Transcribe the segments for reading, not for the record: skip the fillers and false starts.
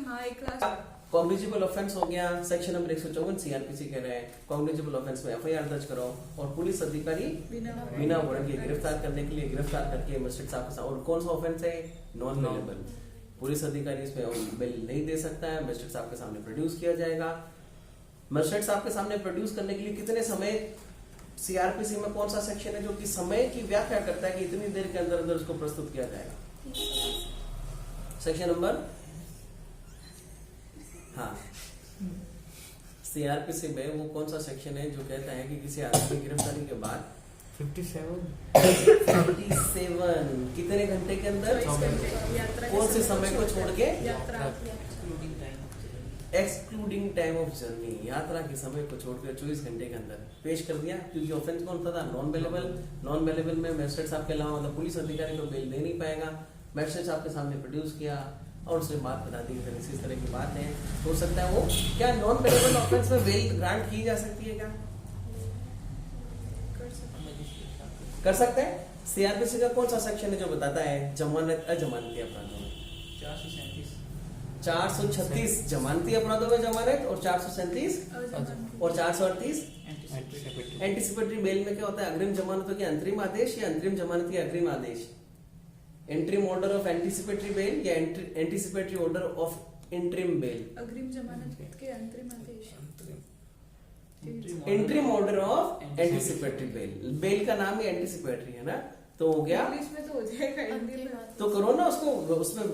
हाँ एक class cognizable offence हो गया, सेक्शन नंबर 154 सीआरपीसी कह रहे हैं कॉग्निजेबल ऑफेंस में एफआईआर दर्ज करो और पुलिस अधिकारी बिना वारंट के गिरफ्तार करने के लिए गिरफ्तार करके मजिस्ट्रेट साहब के साथ। और कौन सा ऑफेंस है? Non bailable. पुलिस अधिकारी इसमें बेल नहीं दे सकता है, मजिस्ट्रेट साहब के सामने प्रोड्यूस किया जाएगा। मजिस्ट्रेट साहब के सामने प्रोड्यूस करने के लिए कितने समय, सीआरपीसी में कौन सा सेक्शन है जो कि समय की व्याख्या करता है कि इतनी देर के अंदर अंदर उसको प्रस्तुत किया जाएगा? सेक्शन नंबर, हाँ, सीआरपीसी में वो कौन सा सेक्शन है जो कहता है कि किसी आदमी की गिरफ्तारी के बाद 57 कितने घंटे के अंदर, कौन से समय को छोड़ के, एक्सक्लूडिंग टाइम ऑफ जर्नी, यात्रा के समय को छोड़कर 24 घंटे के अंदर पेश कर दिया। क्योंकि ऑफेंस कौन सा था? Non bailable. नॉन बेलेबल में मजिस्ट्रेट साहब के अलावा मतलब पुलिस अधिकारी को बेल दे नहीं पाएगा। मजिस्ट्रेट साहब के सामने प्रोड्यूस किया और उसने बात बता दी। इस तरह की बात है, हो सकता है वो क्या नॉन बेलेबल ऑफेंस में बेल ग्रांट की जा सकती है? क्या कर सकते हैं? सीआरपीसी का कौन सा सेक्शन है जो बताता है जमानत अजमानती अपराधों में? 436 जमानती अपराधों में जमानत और 437 और 438 एंटीसिपेटरी बेल में क्या होता है? अग्रिम जमानतों के अंतरिम आदेश या अंतरिम जमानत के अग्रिम आदेश? Interim order of anticipatory bail या anticipatory order of interim bail? अग्रिम जमानत के अंतरिम आदेश। Interim order of anticipatory bail. Bail का नाम ही एंटीसिपेटरी है ना, तो हो गया। इंग्लिश में तो हो जाएगा, हिंदी में तो करो ना उसको, उसमें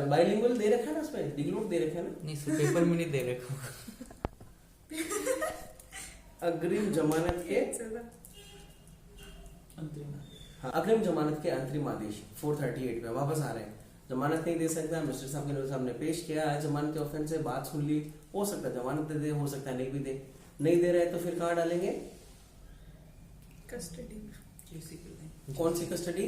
बाइलिंगुअल दे रखा है ना, उसमें डिग्लोट दे रखा है ना। नहीं सर, पेपर में नहीं दे रखा। अग्रिम जमानत के हाँ, अग्रिम जमानत के अंतरिम आदेश 438 पे वापस आ रहे हैं। जमानत नहीं दे सकता, मिस्टर साहब के सामने पेश किया है, जमानत के ऑफेंस से बात सुन ली, हो सकता है जमानत दे, हो सकता है नहीं भी दे। नहीं दे रहे तो फिर कहाँ डालेंगे? कस्टडी। कौन सी कस्टडी?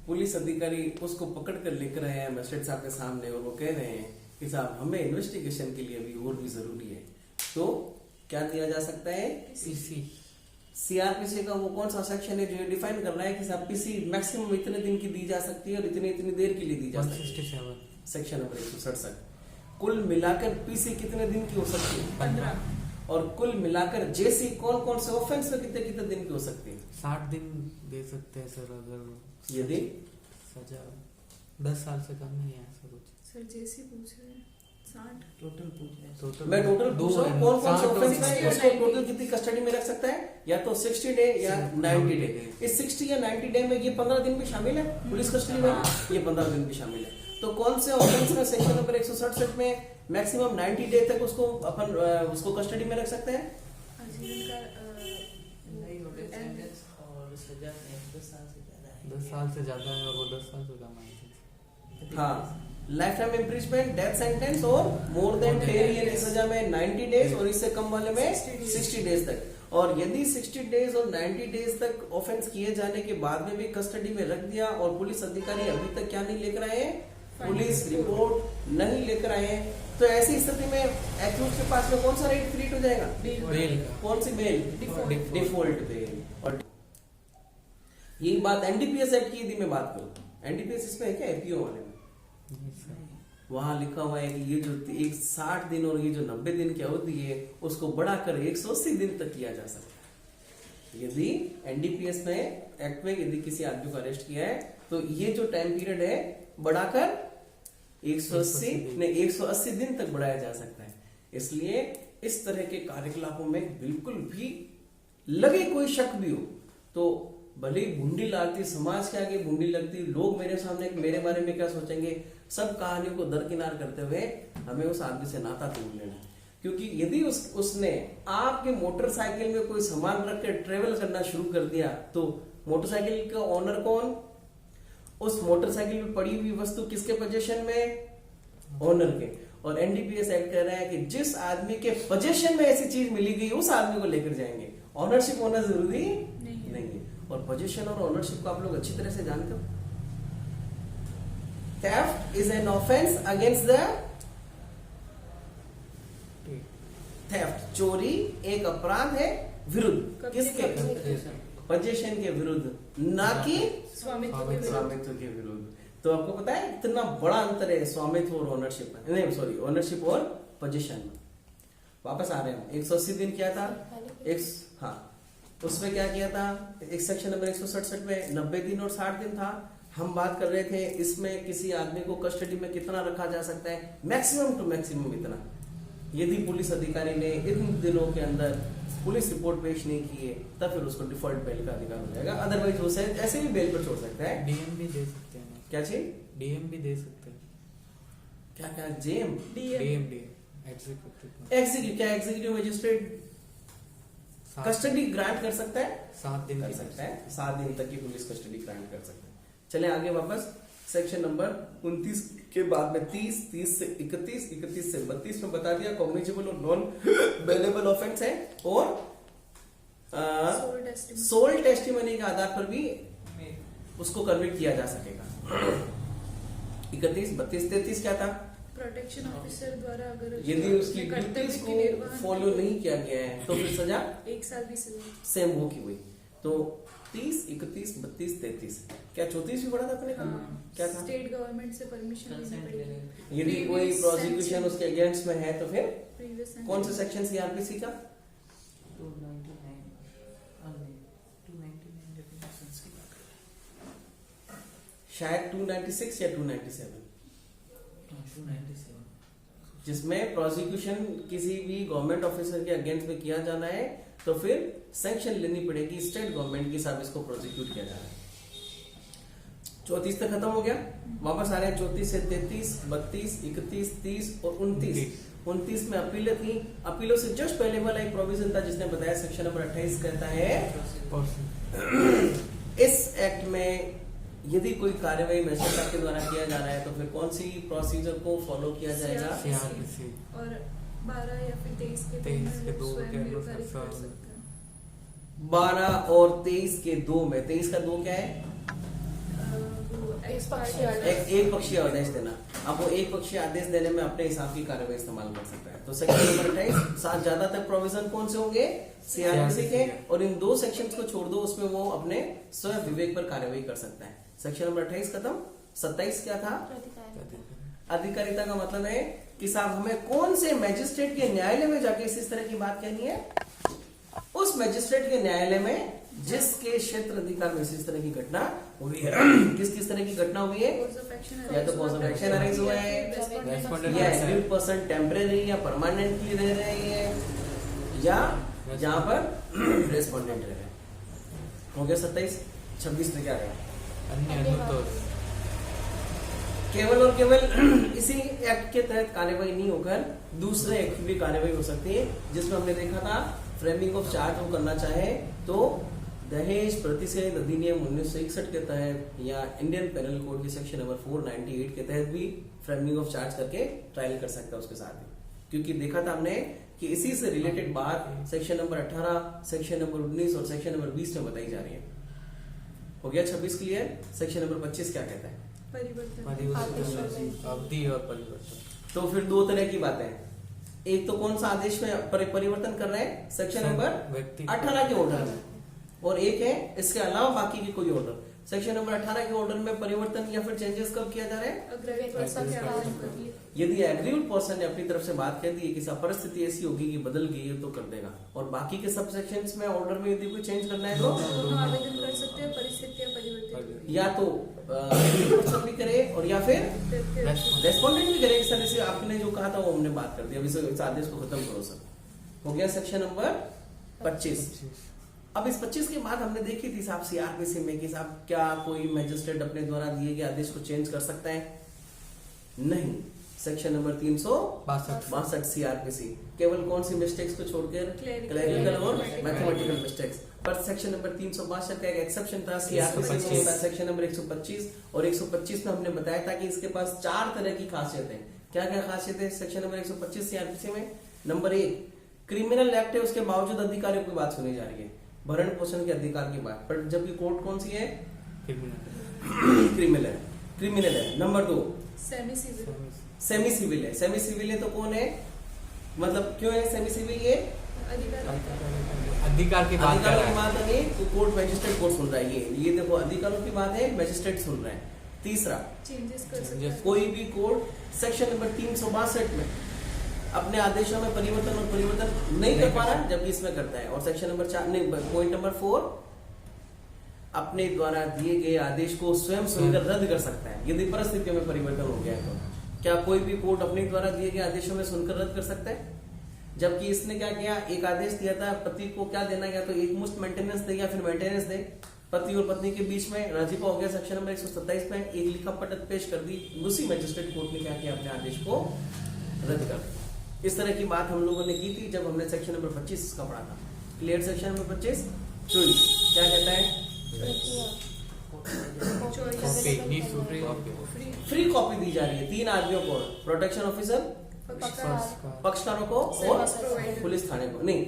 पुलिस अधिकारी उसको पकड़ कर लेकर आए हैं मजिस्ट्रेट साहब के सामने और वो कह रहे हैं कि साहब हमें इन्वेस्टिगेशन के लिए अभी और भी जरूरी है, तो क्या दिया जा सकता है? पीसी। सीआरपीसी का वो कौन सा सेक्शन है जो ये डिफाइन कर रहा है कि साहब पीसी मैक्सिमम इतने दिन की दी जा सकती है और इतनी इतनी देर के लिए दी जा सकती है? 167 सेक्शन नंबर 167। कुल मिलाकर पीसी कितने दिन की हो सकती है? 15। और कुल मिलाकर जेसी कौन कौन से ऑफेंस में कितने कितने दिन की हो सकती है? 60 दिन दे सकते हैं सर, अगर यदि सजा 10 साल से कम नहीं है ऐसा कुछ। सर जैसी पूछ रहे हैं 60 टोटल पूछ रहे हैं। मैं टोटल पूछ रहा हूँ कौन कौन से ऑफेंस में उसको 60 टोटल कितनी कस्टडी में रख सकता है? या तो 60 डे या 90 डे। इस 60 या 90 डे में ये 15 दिन भी शामिल है पुलिस कस्टडी में, ये 15 दिन भी शामिल है। तो कौन से ऑफेंस में सेक्शन नंबर 167 में मैक्सिमम 90 डे तक उसको अपन उसको कस्टडी में रख सकते हैं? आजीवन का और सजा 10 साल से ज्यादा है और वो 10 साल से कम है। हाँ, life time imprisonment, death sentence और मोर देन 10 ईयर की सजा में 90 डेज और इससे कम वाले में 60 डेज तक। और यदि 60 डेज और 90 डेज तक ऑफेंस किए जाने के बाद में भी कस्टडी में रख दिया और पुलिस अधिकारी अभी तक क्या नहीं लेकर आए? पुलिस रिपोर्ट नहीं लेकर आए, तो ऐसी स्थिति में एक्यूज के पास में कौन सा राइट क्रिएट हो जाएगा? बेल का। कौन सी बेल? Default bell. और यही बात एनडीपीएस एक्ट की यदि मैं बात करूं, एनडीपीएस इसमें है क्या? एपीओ वाले में वहां लिखा हुआ है कि ये जो 60 दिन और ये जो 90 दिन की अवधि है उसको बढ़ाकर 180 दिन तक किया जा सकता है। यदि एनडीपीएस में एक्ट में यदि किसी आदमी को अरेस्ट किया है तो ये जो टाइम पीरियड है बढ़ाकर 180 दिन तक बढ़ाया जा सकता है। इसलिए इस तरह के कार्यकलापों में बिल्कुल भी लगे कोई शक भी हो तो भले बूंदी लागती, समाज के आगे बूंदी लगती, लोग मेरे सामने मेरे बारे में क्या सोचेंगे, सब कहानियों को दरकिनार करते हुए हमें उस आदमी से नाता तोड़ लेना। क्योंकि यदि उसने आपके मोटरसाइकिल में कोई सामान रख कर ट्रेवल करना शुरू कर दिया तो मोटरसाइकिल का ओनर कौन? उस मोटरसाइकिल में पड़ी हुई वस्तु किसके पोजीशन में? ओनर के। और एनडीपीएस एक्ट कह रहा है कि जिस आदमी के पोजीशन में ऐसी चीज मिली गई उस आदमी को लेकर जाएंगे। ऑनरशिप होना जरूरी नहीं है। और पोजीशन और ओनरशिप को आप लोग अच्छी तरह से जानते हो। Theft is an offence against the theft. चोरी एक अपराध है विरुद्ध किसके? पोजीशन के विरुद्ध, ना कि स्वामित्व के विरुद्ध। तो आपको पता है कितना बड़ा अंतर है स्वामित्व और ओनरशिप में, नहीं सॉरी ओनरशिप और पोजीशन में। वापस आ रहे हैं, 180 दिन क्या था, हाँ उसमें क्या किया था, एक सेक्शन नंबर 167 में 90 दिन और 60 दिन था। हम बात कर रहे थे इसमें किसी आदमी को कस्टडी में कितना रखा जा सकता है, मैक्सिमम टू मैक्सिमम इतना। यदि पुलिस अधिकारी ने इन दिनों के अंदर पुलिस रिपोर्ट पेश नहीं की है तब फिर उसको डिफॉल्ट बेल का अधिकार हो जाएगा, अदरवाइज उसे ऐसे भी बेल पर छोड़ सकता है। डीएम भी दे सकते हैं। क्या चीज, डीएम भी दे सकते हैं। क्या क्या जेएम, डीएम एग्जीक्यूटिव एग्जीक्यूटिव, क्या एग्जीक्यूटिव मजिस्ट्रेट कस्टडी ग्रांट कर सकता है, 7 दिन कर सकता है, 7 दिन तक की पुलिस कस्टडी ग्रांट कर सकता है। चले आगे वापस, सेक्शन नंबर 29 के बाद में 30, 30 से 31, 31 से 32 में बता दिया कॉग्निजेबल और नॉन बेलेबल ऑफेंस है, और सोल टेस्टिमनी के आधार पर भी उसको कन्विक्ट किया जा सकेगा। 31, 32, 33 क्या था, प्रोटेक्शन ऑफिसर द्वारा अगर यदि उसकी ड्यूटीज को फॉलो नहीं किया गया है तो फिर सजा 1 साल भी सजा सेम हो की हुई। तो 30, 31, 32, 33, क्या 34 भी पढ़ा था अपने? क्या था, स्टेट गवर्नमेंट से परमिशन लेनी पड़ेगी। यदि कोई प्रोसिक्यूशन उसके अगेंस्ट में है तो फिर Previous कौन सा सेक्शन सीआरपीसी का, 299 डेफिनेशंस की बात करें। शायद 296 या 297, 297 जिसमें प्रोसिक्यूशन किसी भी गवर्नमेंट ऑफिसर के अगेंस्ट में किया जाना है तो फिर सैंक्शन लेनी पड़ेगी स्टेट गवर्नमेंट की, साहब इसको प्रोसिक्यूट किया जाना है। 34 तक खत्म हो गया, वापस आ रहे हैं 34 से 33, 32, 31, 30 और 29 में अपीलें थी। अपीलों से जस्ट पहले वाला एक प्रोविजन था जिसने बताया, सेक्शन नंबर 28 कहता है इस एक्ट में यदि कोई कार्यवाही मजिस्ट्रेट के द्वारा किया जा रहा है तो फिर कौन सी प्रोसीजर को फॉलो किया जाएगा, और 12 या फिर 23 के 23 के दो स्वयं के निर्धारित कर अनुसार। सकते हैं। 12 और 23 के 2 में, 23 का 2 क्या है, एक पक्षीय एक पक्षीय आदेश देना। अब वो एक पक्षीय आदेश देने में अपने हिसाब की कार्यवाही इस्तेमाल कर सकता है। तो सेक्शन नंबर 28 साथ ज्यादातर प्रोविजन कौन से होंगे, सीआरपीसी के, और इन 2 सेक्शंस को छोड़ दो, उसमें वो अपने स्वयं विवेक पर कार्यवाही कर सकता है। सेक्शन नंबर 28 खत्म। 27 क्या था, अधिकारिता का मतलब है कि साहब हमें कौन से मैजिस्ट्रेट के न्यायालय में जाके इस तरह की बात कहनी है, उस मैजिस्ट्रेट के न्यायालय में जिसके क्षेत्र अधिकार में इस तरह की घटना हुई है। किस किस तरह की घटना हुई है, या तो कॉज ऑफ एक्शन अराइज हुआ है, या एग्रीड पर्सन टेम्परेरी या परमानेंटली रह रहे हैं, या जहां पर रेस्पोंडेंट रह रहे हैं। हो गया 27। 26 में क्या रहा, केवल और केवल इसी एक्ट के तहत कार्यवाही नहीं होकर दूसरे एक्ट की भी कार्यवाही हो सकती है, जिसमें हमने देखा था फ्रेमिंग ऑफ चार्ज वो करना चाहे तो दहेज प्रतिषेध अधिनियम 1961 के तहत या इंडियन पेनल कोड के सेक्शन नंबर 498 के तहत भी फ्रेमिंग ऑफ चार्ज करके ट्रायल कर सकता है उसके साथ ही, क्योंकि देखा था हमने कि इसी से रिलेटेड बात सेक्शन नंबर 18, सेक्शन नंबर 19 और सेक्शन नंबर 20 में बताई जा रही है। हो गया 26 क्लियर। सेक्शन नंबर 25 क्या कहता है, परिवर्तन अवधि और परिवर्तन। तो फिर 2 तरह की बातें हैं, एक तो कौन सा आदेश में परिवर्तन कर रहे हैं, सेक्शन नंबर 18 के ऑर्डर में, और एक है इसके अलावा बाकी की कोई ऑर्डर। सेक्शन नंबर 18 के ऑर्डर में परिवर्तन या फिर चेंजेस कब किया जा रहा है, यदि एग्रीड पर्सन ने अपनी तरफ से बात कह दी है कि परिस्थिति ऐसी होगी कि बदल गई है तो कर देगा, और बाकी के सब सेक्शंस में ऑर्डर में यदि कोई चेंज करना है तो दोनों आवेदन कर सकते हैं, परिस्थितियां परिवर्तित या तो एग्रीड पर्सन भी करे और या फिर रेस्पोंडेंट भी करे। सर जैसे आपने जो कहा था वो हमने बात कर दी, अभी इस आदेश को खत्म करो सर। हो गया सेक्शन नंबर 25। अब इस 25 के बाद हमने देखी थी साहब सीआरपीसी में कि साहब क्या कोई मैजिस्ट्रेट अपने द्वारा दिए गए आदेश को चेंज कर सकता है, नहीं। सेक्शन नंबर 362 सीआरपीसी केवल कौन सी मिस्टेक्स को छोड़कर क्लरिकल और मैथमेटिकल मिस्टेक्स पर। सेक्शन नंबर 362 का एक एक्सेप्शन था सीआरपीसी में, सेक्शन नंबर 125 और 125 में हमने बताया था कि इसके पास 4 तरह की खासियत है। क्या क्या खासियत है सेक्शन नंबर 125 सीआरपीसी में? नंबर 1, क्रिमिनल एक्ट है उसके बावजूद अधिकारियों की बात सुनी जा रही है, भरण पोषण के अधिकार की बात, पर जबकि कोर्ट कौन सी है, क्रिमिनल है। नंबर 2, सेमी सिविल है। सेमी सिविल है तो कौन है, मतलब क्यों है सेमी सिविल, ये अधिकार की बात नहीं तो कोर्ट मैजिस्ट्रेट कोर्ट सुन रहा है। ये देखो अधिकारों की बात है, मैजिस्ट्रेट सुन रहा है। तीसरा, चेंजेस कर सकते हैं। कोई भी कोड सेक्शन नंबर 362 में अपने आदेशों में परिवर्तन और परिवर्तन नहीं कर पा रहा है, जबकि इसमें करता है। और सेक्शन नंबर 4 नहीं, पॉइंट नंबर 4, अपने द्वारा दिए गए आदेश को स्वयं सुनकर रद्द कर सकता है यदि परिस्थितियों में परिवर्तन हो गया है तो। क्या कोई भी कोर्ट अपने द्वारा दिए गए आदेशों में सुनकर रद्द कर सकता है? जबकि इसने क्या किया, एक आदेश दिया था पति को क्या देना, या तो एक मुश्त मेंटेनेंस दे या फिर मेंटेनेंस दे। पति और पत्नी के बीच में राजीपा हो गया, सेक्शन नंबर 127 में एक लिखा पटत पेश कर दी, दूसरी मैजिस्ट्रेट कोर्ट ने क्या किया, अपने आदेश को रद्द कर दिया। इस तरह की बात हम लोगों ने की थी जब हमने सेक्शन नंबर 25 का पढ़ा था। क्लियर? सेक्शन नंबर 25 चोइस क्या कहता है? फ्री कॉपी दी जा रही है 3 आदमियों को, प्रोटेक्शन ऑफिसर, पक्षकारों को और पुलिस थाने को, नहीं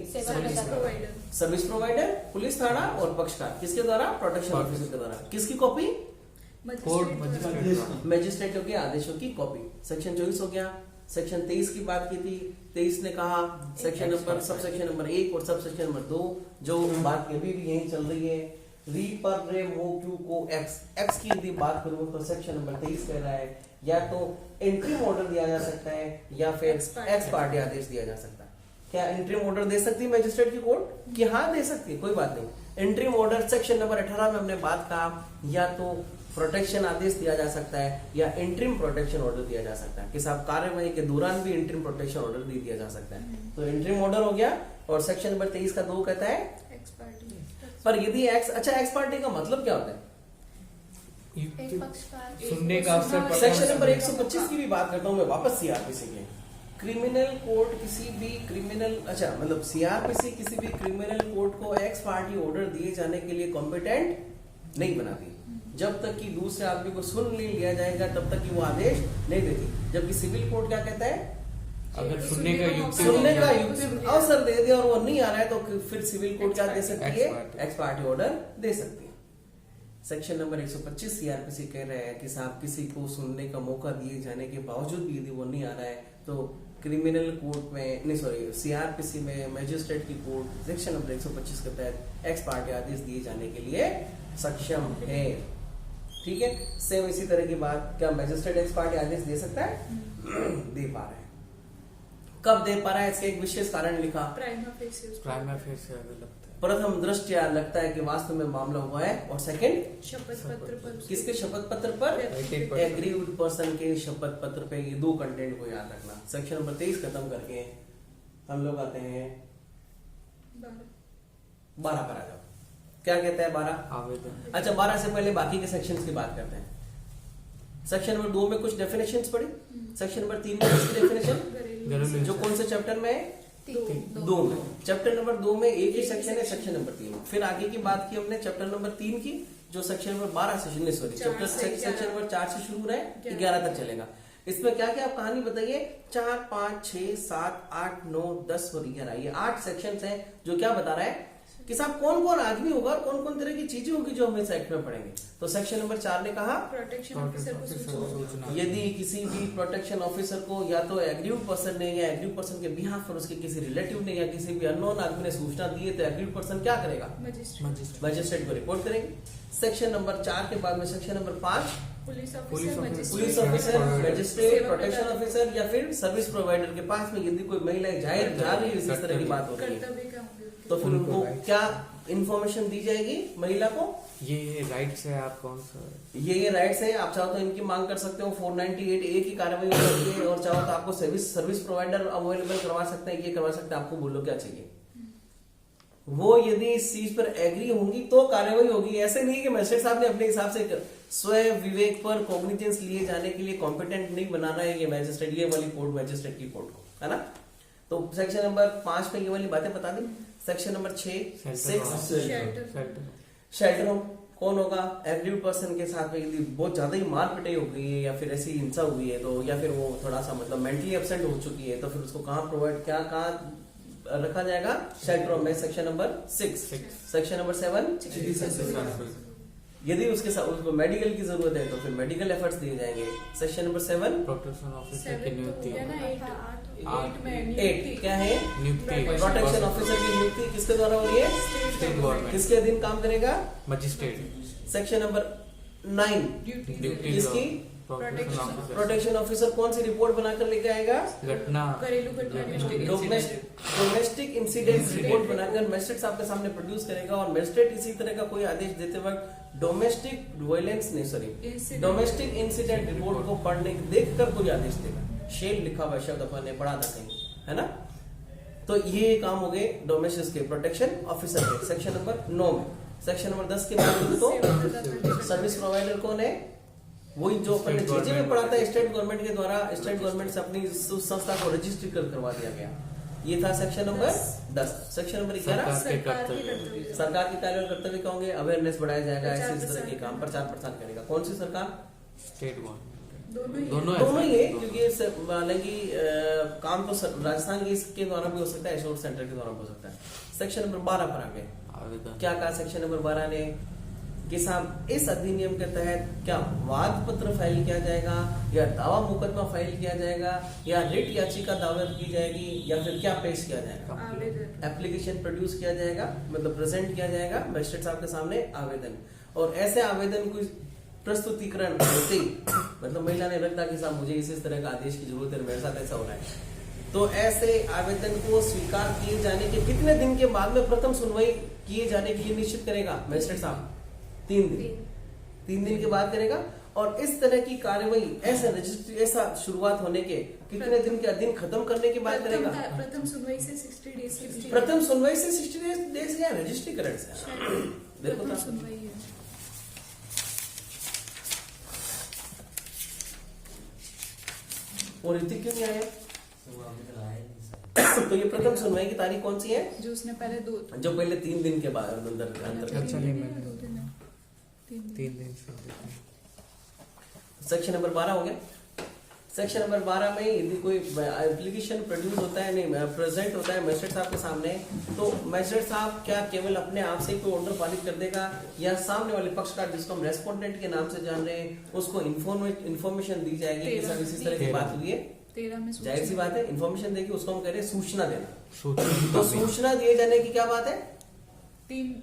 सर्विस प्रोवाइडर, पुलिस थाना और पक्षकार। किसके द्वारा? प्रोटेक्शन ऑफिसर के द्वारा। किसकी कॉपी? मैजिस्ट्रेटों के आदेशों की कॉपी। सेक्शन 24 हो गया। सेक्शन 23 की बात की थी। 23 ने कहा section number sub section number 1 और सब सेक्शन नंबर 2, जो बात अभी भी यही चल रही है, री पर रे मो क्यू को एक्स की यदि बात करूं तो सेक्शन नंबर 23 कह रहा है या तो इंट्रीम ऑर्डर दिया जा सकता है या फिर एक्स पार्टी आदेश दिया जा सकता है। क्या इंट्रीम ऑर्डर दे सकती है मैजिस्ट्रेट की कोर्ट? कि हाँ दे सकती है, कोई बात नहीं। इंट्रीम ऑर्डर सेक्शन नंबर 18 में हमने बात कहा, या तो प्रोटेक्शन आदेश दिया जा सकता है या इंट्रीम प्रोटेक्शन ऑर्डर दिया जा सकता है कि साहब कार्यवाही के दौरान भी इंट्रीम प्रोटेक्शन ऑर्डर दे दिया जा सकता है। तो इंट्रीम ऑर्डर हो गया। और सेक्शन नंबर 23 का 2 कहता है एक्स पार्टी। पर यदि एक्स पार्टी का मतलब क्या होता है? सुनने का अवसर। सेक्शन नंबर 125 की भी बात करता हूं मैं वापस सीआरपीसी के। क्रिमिनल कोर्ट किसी भी क्रिमिनल मतलब सीआरपीसी किसी भी क्रिमिनल कोर्ट को एक्स पार्टी ऑर्डर दिए जाने के लिए कॉम्पिटेंट नहीं बनाती जब तक कि दूसरे आदमी को सुन नहीं लिया जाएगा, तब तक कि वो आदेश नहीं देती। जबकि सिविल कोर्ट क्या कहता है, अगर सुनने का युक्ति अवसर दे दे और वो नहीं आ रहा है तो फिर सिविल कोर्ट क्या दे सकती है? एक्स पार्टी ऑर्डर दे सकती है। सेक्शन नंबर 125 सीआरपीसी कह रहे हैं कि साहब किसी को सुनने का मौका दिए जाने के बावजूद भी यदि वो नहीं आ रहा है तो क्रिमिनल कोर्ट में नहीं सॉरी सीआरपीसी में मैजिस्ट्रेट की कोर्ट सेक्शन नंबर 125 के तहत एक्स पार्टी आदेश दिए जाने के लिए सक्षम है। ठीक है, सेम इसी तरह की बात, क्या मैजिस्ट्रेट एक्स पार्टी आदेश दे सकता है? दे पा रहा है। कब दे पा रहा है? इसका एक विशेष कारण लिखा, प्राइमा फेसिस लगता है। प्रथम दृष्टया लगता है कि वास्तव में मामला हुआ है, और सेकंड शपथ पत्र पर। किसके शपथ पत्र पर? एग्रीव्ड पर्सन के शपथ पत्र पे। ये 2 कंटेंट को याद रखना। सेक्शन नंबर 23 खत्म करके हम लोग आते हैं 12 पर। आ जाओ, क्या कहता है 12? आवेदन। अच्छा, 12 से पहले बाकी के सेक्शंस की बात करते हैं। सेक्शन नंबर 2 में कुछ डेफिनेशंस पढ़ी, सेक्शन नंबर 3 में किसकी डेफिनेशन, जो कौन से चैप्टर में? 2 में। चैप्टर नंबर 2 में एक ही सेक्शन है, सेक्शन नंबर 3। फिर आगे की बात की हमने चैप्टर नंबर 3 की, जो सेक्शन नंबर 12 से सॉरी चैप्टर सेक्शन नंबर 4 से शुरू हो रहा है, 11 तक चलेगा। इसमें क्या क्या आप कहानी बताइए? 4, 5, 6, 7, 8, 9, 10 और 11, ये 8 सेक्शंस हैं जो क्या बता रहा है कि साहब कौन कौन आदमी होगा और कौन कौन तरह की चीजें होगी जो हम इस एक्ट में पढ़ेंगे। तो सेक्शन नंबर 4 ने कहा प्रोटेक्शन ऑफिसर को सूचना। यदि किसी भी प्रोटेक्शन ऑफिसर को या तो एग्रीव्ड पर्सन ने या एग्रीव्ड पर्सन के बिहाफ पर उसके किसी रिलेटिव ने या किसी भी अननोन आदमी ने सूचना दी है तो एग्रीव्ड पर्सन क्या करेगा? मजिस्ट्रेट को रिपोर्ट करेंगे। सेक्शन नंबर 4 के बाद में section number 5 police officer, magistrate, protection officer या फिर सर्विस प्रोवाइडर के पास में यदि कोई महिला जाहिर जा रही है, इस तरह की बात हो रही है, तो फिर उनको क्या इंफॉर्मेशन दी जाएगी महिला को? ये राइट्स है, आप कौन सा ये राइट्स है, आप चाहो तो इनकी मांग कर सकते हो। 498A की कार्रवाई हो सकती है, और चाहो तो आपको सर्विस प्रोवाइडर अवेलेबल करवा सकते हैं, ये करवा सकते हैं, आपको बोलो क्या चाहिए। वो यदि इस चीज पर एग्री होंगी तो कार्रवाई होगी। ऐसे नहीं कि मजिस्ट्रेट साहब ने अपने हिसाब से स्वयं विवेक पर कॉग्निजेंस लिए जाने के लिए कॉम्पिटेंट नहीं बनाना है ये मैजिस्ट्रेट, ये वाली कोर्ट मैजिस्ट्रेट की कोर्ट को, है ना। तो सेक्शन नंबर 5 में ये वाली बातें बता दी। सेक्शन नंबर 6 शेल्टर होम कौन होगा? एग्रीव्ड पर्सन के साथ में यदि बहुत ज्यादा ही मार पिटाई हो गई है या फिर ऐसी हिंसा हुई है तो, या फिर वो थोड़ा सा मतलब मेंटली एब्सेंट हो चुकी है, तो फिर उसको कहाँ प्रोवाइड कहाँ रखा जाएगा? शेल्टर होम में। सेक्शन नंबर 6 सेक्शन नंबर 7 यदि उसके साथ उसको मेडिकल की जरूरत है तो फिर मेडिकल एफर्ट्स दिए जाएंगे। सेक्शन नबर 7 प्रोटेक्शन ऑफिसर की नियुक्ति। 8 क्या है? नियुक्ति। प्रोटेक्शन ऑफिसर की नियुक्ति किसके द्वारा हो रही है? State government. किसके अधीन काम करेगा? मजिस्ट्रेट। सेक्शन नंबर ड्यूटी इसकी प्रोटेक्शन ऑफिसर प्रोटेक्शन ऑफिसर कौन सी रिपोर्ट बनाकर लेके आएगा? घटना घरेलू घटना डोमेस्टिक इंसिडेंट रिपोर्ट बनाकर मजिस्ट्रेट साहब के सामने प्रोड्यूस करेगा और मजिस्ट्रेट इसी तरह का कोई आदेश देते वक्त डोमेस्टिक इंसिडेंट रिपोर्ट को पढ़ने देखकर कोई आदेश देगा। शेल लिखा हुआ शब्द अपन ने पढ़ा था कहीं, है ना? तो ये काम हो गए डोमेस्टिक के प्रोटेक्शन ऑफिसर के सेक्शन नंबर 9 में। सेक्शन नंबर 10 के बाद तो सर्विस प्रोवाइडर कौन है? वही जो अपन ने चीजें में पढ़ा था, स्टेट गवर्नमेंट के द्वारा स्टेट गवर्नमेंट से अपनी संस्था को रजिस्ट्री करवा दिया गया। ये था सेक्शन नंबर 10। सेक्शन नंबर 11 सरकार के कार्य और कर्तव्य क्या होंगे? अवेयरनेस बढ़ाया जाएगा ऐसे इस तरह के काम प्रचार प्रसार करेगा। कौन सी सरकार? स्टेट गवर्नमेंट दोनों ही है, क्योंकि हालांकि काम तो राजस्थान के इसके द्वारा भी हो सकता है, एश्योर सेंटर के द्वारा भी हो सकता है। सेक्शन नंबर 12 पर आ गए। क्या कहा सेक्शन नंबर 12 ने? कि साहब इस अधिनियम के तहत क्या वाद पत्र फाइल किया जाएगा या दावा मुकदमा फाइल किया जाएगा या रिट याचिका दायर की जाएगी या फिर क्या पेश किया जाएगा? एप्लीकेशन प्रोड्यूस किया जाएगा, मतलब प्रेजेंट किया जाएगा मजिस्ट्रेट साहब के सामने आवेदन। और ऐसे आवेदन को प्रस्तुतिकरण होते ही मतलब महिला ने रखा कि साहब मुझे इस तरह का आदेश की जरूरत है, मेरे साथ ऐसा हो रहा है, तो ऐसे आवेदन को स्वीकार किए जाने के कितने दिन के बाद में प्रथम सुनवाई किए जाने के लिए निश्चित करेगा मजिस्ट्रेट साहब? 3 दिन के बाद करेगा। और इस तरह की कार्यवाही ऐसा शुरुआत होने के कितने दिन के दिन खत्म करने के बाद करेगा? प्रथम सुनवाई से 60 डेज के प्रथम सुनवाई से 60 डेज या रजिस्ट्रीकरण से देखो प्रथम सुनवाई है। और ऋतिक क्यों नहीं आया? तो ये प्रथम सुनवाई की तारीख कौन सी है? जो उसने पहले जो पहले 3 दिन के बाद अंदर अच्छा नहीं मैंने 3 दिन सेक्शन नंबर 12 हो गया। सेक्शन नंबर 12 में यदि कोई एप्लीकेशन प्रोड्यूस होता है, नहीं प्रेजेंट होता है मजिस्ट्रेट साहब के सामने, तो मजिस्ट्रेट साहब क्या केवल अपने आप से कोई ऑर्डर पारित कर देगा या सामने वाले पक्षकार जिसको हम रेस्पोंडेंट के नाम से जान रहे हैं उसको इन्फॉर्मेशन दी जाएगी कि सब इसी तरह की बात हुई है? 13 में जाहिर सी बात है, इन्फॉर्मेशन देगी, उसको हम कह रहे हैं सूचना देना। सूचना तो सूचना दिए जाने की क्या बात है?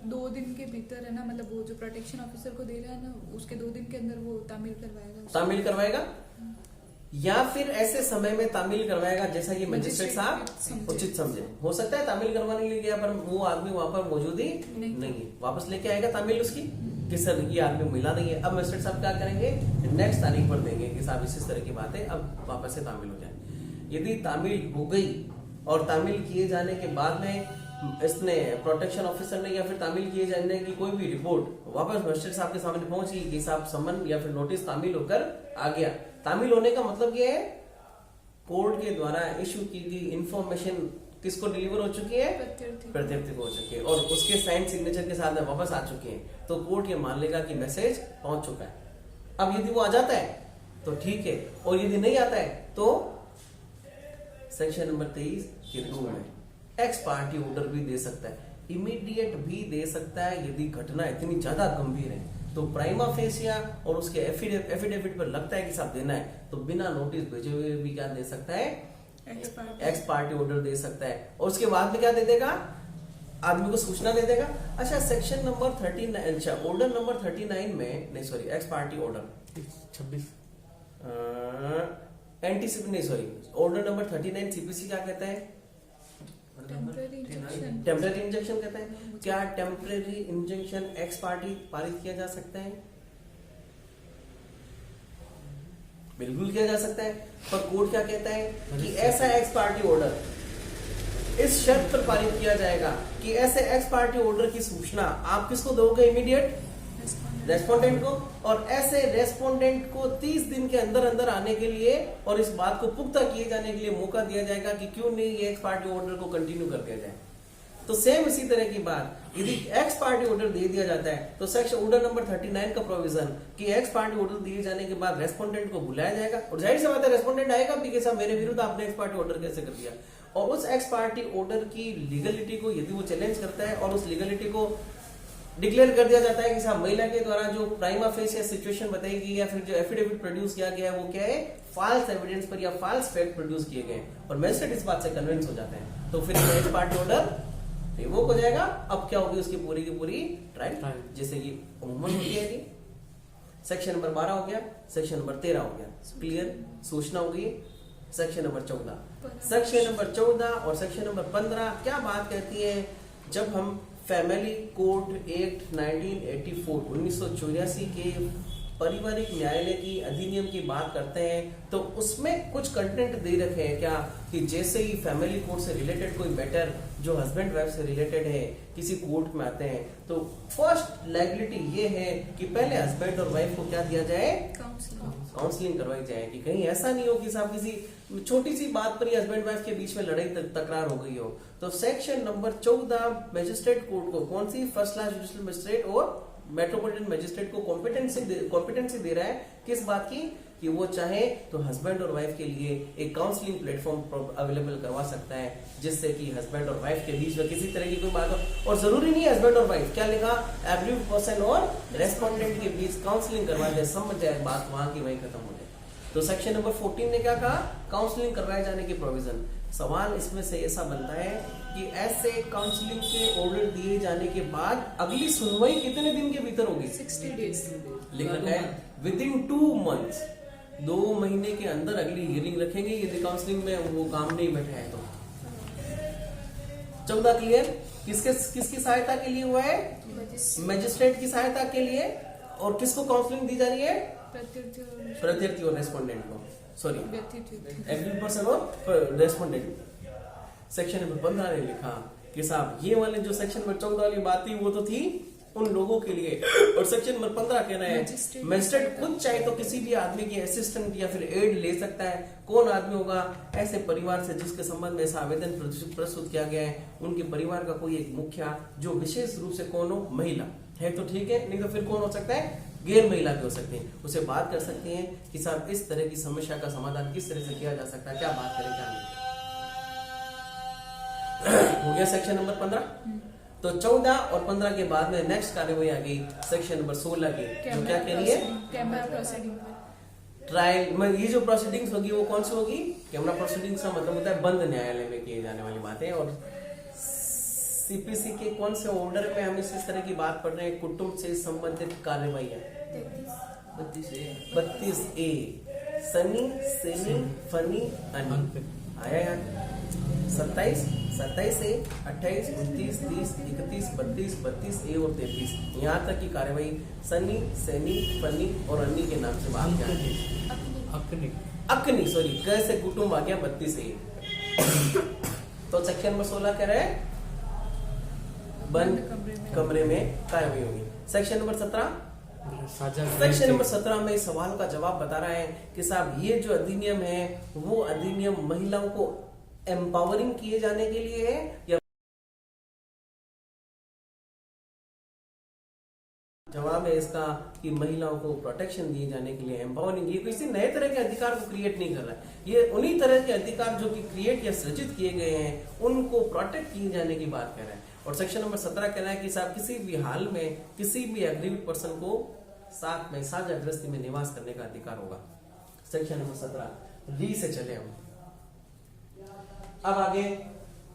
2 दिन के भीतर है ना, मतलब वो जो प्रोटेक्शन ऑफिसर को दे रहा है ना, उसके 2 दिन के अंदर वो तामील करवाएगा या फिर ऐसे समय में तामील करवाएगा जैसा कि मजिस्ट्रेट साहब उचित समझे। हो सकता है तामील करवाने के लिए गया पर वो आदमी वहां पर मौजूद ही नहीं है, वापस लेके आएगा तामील उसकी कि सर ये आदमी मिला नहीं है। अब मजिस्ट्रेट साहब क्या करेंगे? नेक्स्ट तारीख पर देंगे कि साहब इस तरह की बात है, अब वापस से तामील हो जाए। यदि तामील हो गई और तामील किए जाने के बाद में इसने प्रोटेक्शन ऑफिसर ने या फिर तामील किए जाने की कोई भी रिपोर्ट वापस मजिस्ट्रेट साहब के सामने पहुंची कि साहब समन या फिर नोटिस तामील होकर आ गया। तामील होने का मतलब ये है कोर्ट के द्वारा इशू की गई इंफॉर्मेशन किसको डिलीवर हो चुकी है? प्रत्यर्थी को हो चुकी है और उसके साइन सिग्नेचर के साथ में वापस आ चुके हैं, तो कोर्ट ये मान लेगा कि मैसेज पहुंच चुका है। अब यदि वो आ जाता है तो ठीक है, और यदि नहीं आता है तो सेक्शन नंबर 23 के रूल में एक्स पार्टी ऑर्डर भी दे सकता है, इमीडिएट भी दे सकता है। यदि घटना इतनी ज्यादा गंभीर है तो प्राइमा फेसिया और उसके एफिडेविट पर लगता है कि साहब देना है, तो बिना नोटिस भेजे हुए भी क्या दे सकता है? एक्स पार्टी ऑर्डर दे सकता है। और उसके बाद में क्या दे देगा? आदमी को सूचना दे देगा। अच्छा, सेक्शन नंबर 39, अच्छा ऑर्डर नंबर 39 में नहीं sorry x party order 26 anticipate नहीं सॉरी ऑर्डर नंबर 39 सीपीसी क्या कहता है? टेम्पररी इंजेक्शन कहता है। क्या टेम्पररी इंजेक्शन एक्स पार्टी पारित किया जा सकता है? बिल्कुल किया जा सकता है, पर कोर्ट क्या कहता है कि ऐसा एक्स पार्टी ऑर्डर इस शर्त पर पारित किया जाएगा कि ऐसे एक्स पार्टी ऑर्डर की सूचना आप किसको दोगे? इमीडिएट रेस्पोंडेंट को। और ऐसे रेस्पोंडेंट को 30 दिन के अंदर अंदर आने के लिए और इस बात को पुख्ता किए जाने के लिए मौका दिया जाएगा कि क्यों नहीं ये एक्स पार्टी ऑर्डर को कंटिन्यू कर दिया जाए। तो सेम इसी तरह की बात, यदि एक्स पार्टी ऑर्डर दे दिया जाता है तो सेक्शन ऑर्डर नंबर 39 का प्रोविजन कि एक्स पार्टी ऑर्डर दिए जाने के बाद रेस्पोंडेंट को बुलाया जाएगा और जाहिर सी बात है रेस्पोंडेंट आएगा कि साहब मेरे विरुद्ध आपने एक्स पार्टी ऑर्डर कैसे कर दिया, और उस एक्स पार्टी ऑर्डर की लीगलिटी को यदि वो चैलेंज करता है और उस लीगलिटी को डिक्लेयर कर दिया जाता है कि साहब महिला के द्वारा जो प्राइमा फेसिया सिचुएशन बताई गई या फिर जो एफिडेविट प्रोड्यूस किया गया है वो क्या है? फॉल्स एविडेंस पर या फॉल्स फैक्ट प्रोड्यूस किए गए और मैजिस्ट्रेट इस बात से कन्विंस हो जाते हैं, तो फिर एक्स पार्टी ऑर्डर रिवोक हो जाएगा। अब क्या होगी? उसकी पूरी की पूरी ट्रायल जैसे कि अमूमन होती है। सेक्शन नंबर 12 हो गया, सेक्शन नंबर 13 हो गया। क्लियर? सूचना हो गई। सेक्शन नंबर 14, सेक्शन नंबर 14 और सेक्शन नंबर 15 क्या बात कहती है? जब हम फैमिली कोड एक्ट 1984 के पारिवारिक न्यायालय की अधिनियम की बात करते हैं तो उसमें कुछ कंटेंट दे रखे हैं क्या कि जैसे ही फैमिली कोड से रिलेटेड कोई मैटर जो हस्बैंड वाइफ से रिलेटेड है किसी कोर्ट में आते हैं तो फर्स्ट लायबिलिटी ये है कि पहले हस्बैंड और वाइफ को क्या दिया जाए? काउंसलिंग करवाई जाए कि कहीं ऐसा नहीं हो कि साहब किसी छोटी सी बात पर ही हस्बैंड वाइफ के बीच में लड़ाई तकरार हो गई हो। तो सेक्शन नंबर 14 मजिस्ट्रेट कोर्ट को कौन सी फर्स्ट क्लास जुडिशियल मजिस्ट्रेट और मेट्रोपॉलिटन मजिस्ट्रेट को कॉम्पिटेंसी दे रहा है किस बात की कि वो चाहे तो हस्बैंड और वाइफ के लिए एक काउंसलिंग प्लेटफॉर्म अवेलेबल करवा सकता है जिससे कि हस्बैंड और वाइफ के बीच में किसी तरह की कोई बात हो। और जरूरी नहीं है हस्बैंड और वाइफ, क्या लिखा? एब्यूज पर्सन और रेस्पोंडेंट के बीच काउंसलिंग करवा दे, समझ जाए बात वहां की वहीं खत्म हो जाए। तो सेक्शन नंबर 14 ने क्या कहा? काउंसलिंग करवाए जाने की प्रोविजन। सवाल इसमें से ऐसा बनता है कि ऐसे काउंसलिंग के ऑर्डर दिए जाने के बाद अगली सुनवाई कितने दिन के भीतर होगी? 60 days। लिखा है विदिन 2 months, 2 महीने के अंदर अगली हियरिंग रखेंगे यदि काउंसलिंग में वो काम नहीं बैठा है तो। 14 क्लियर? किसकी सहायता के लिए हुआ है? मजिस्ट्रेट की सहायता के लिए। और किसको काउंसलिंग दी जा रही है? प्रत्यर्थी और रेस्पोंडेंट को, सॉरी एग्रीड पर्सन और रेस्पोंडेंट। सेक्शन नंबर 15 ने लिखा कि साहब ये वाले जो सेक्शन नंबर 14 वाली बात थी वो तो थी उन लोगों के लिए, और सेक्शन नंबर 15 कह रहे हैं मजिस्ट्रेट खुद चाहे तो किसी भी आदमी की असिस्टेंट या फिर एड ले सकता है। कौन आदमी होगा? ऐसे परिवार से जिसके संबंध में ऐसा आवेदन प्रस्तुत किया गया है, उनके परिवार का कोई एक मुखिया जो विशेष रूप से कौन हो? महिला है तो ठीक है, नहीं तो फिर कौन हो सकता है? गैर महिला भी हो सकते हैं। उसे बात कर सकते हैं कि साहब इस तरह की समस्या का समाधान किस तरह से किया जा सकता है, क्या बात करें क्या नहीं। हो गया सेक्शन नंबर 15। तो 14 और 15 के बाद में नेक्स्ट कार्यवाही आ गई सेक्शन नंबर 16 की, जो क्या कह रही है? Camera proceeding. ट्रायल ये जो प्रोसीडिंग्स होगी वो कौन सी होगी? कैमरा प्रोसीडिंग्स का मतलब होता है बंद न्यायालय में किए जाने वाली बातें। और सीपीसी के कौन से ऑर्डर में हम इस तरह की बात पढ़ रहे हैं? कुटुंब से संबंधित कार्यवाही 32A सनी सेनी फनी अनी आया यार। 27A 28, 29, 30, 31, 32, 32A और 33 यहाँ तक की कार्यवाही सनी सेनी फनी और अन्नी के नाम से बात अकनी सॉरी कैसे कुटुंब आ गया 32A। तो सेक्शन नंबर 16 कह रहे हैं बंद कमरे में कार्यवाही होगी। सेक्शन नंबर 17 सेक्शन नंबर 17 में इस सवाल का जवाब बता रहा है कि साहब ये जो अधिनियम है वो अधिनियम महिलाओं को एम्पावरिंग किए जाने के लिए है या जवाब है इसका कि महिलाओं को प्रोटेक्शन दिए जाने के लिए एम्पावरिंग। ये किसी नए तरह के अधिकार को क्रिएट नहीं कर रहा है, ये उन्हीं तरह के अधिकार जो कि क्रिएट या सृजित किए गए हैं उनको प्रोटेक्ट किए जाने की बात कर रहा है। और सेक्शन नंबर 17 कह रहा है कि साहब किसी भी हाल में किसी भी एग्रीड पर्सन को साथ में साझा गृहस्थी में निवास करने का अधिकार होगा। सेक्शन नंबर 17 री से चले हम अब आगे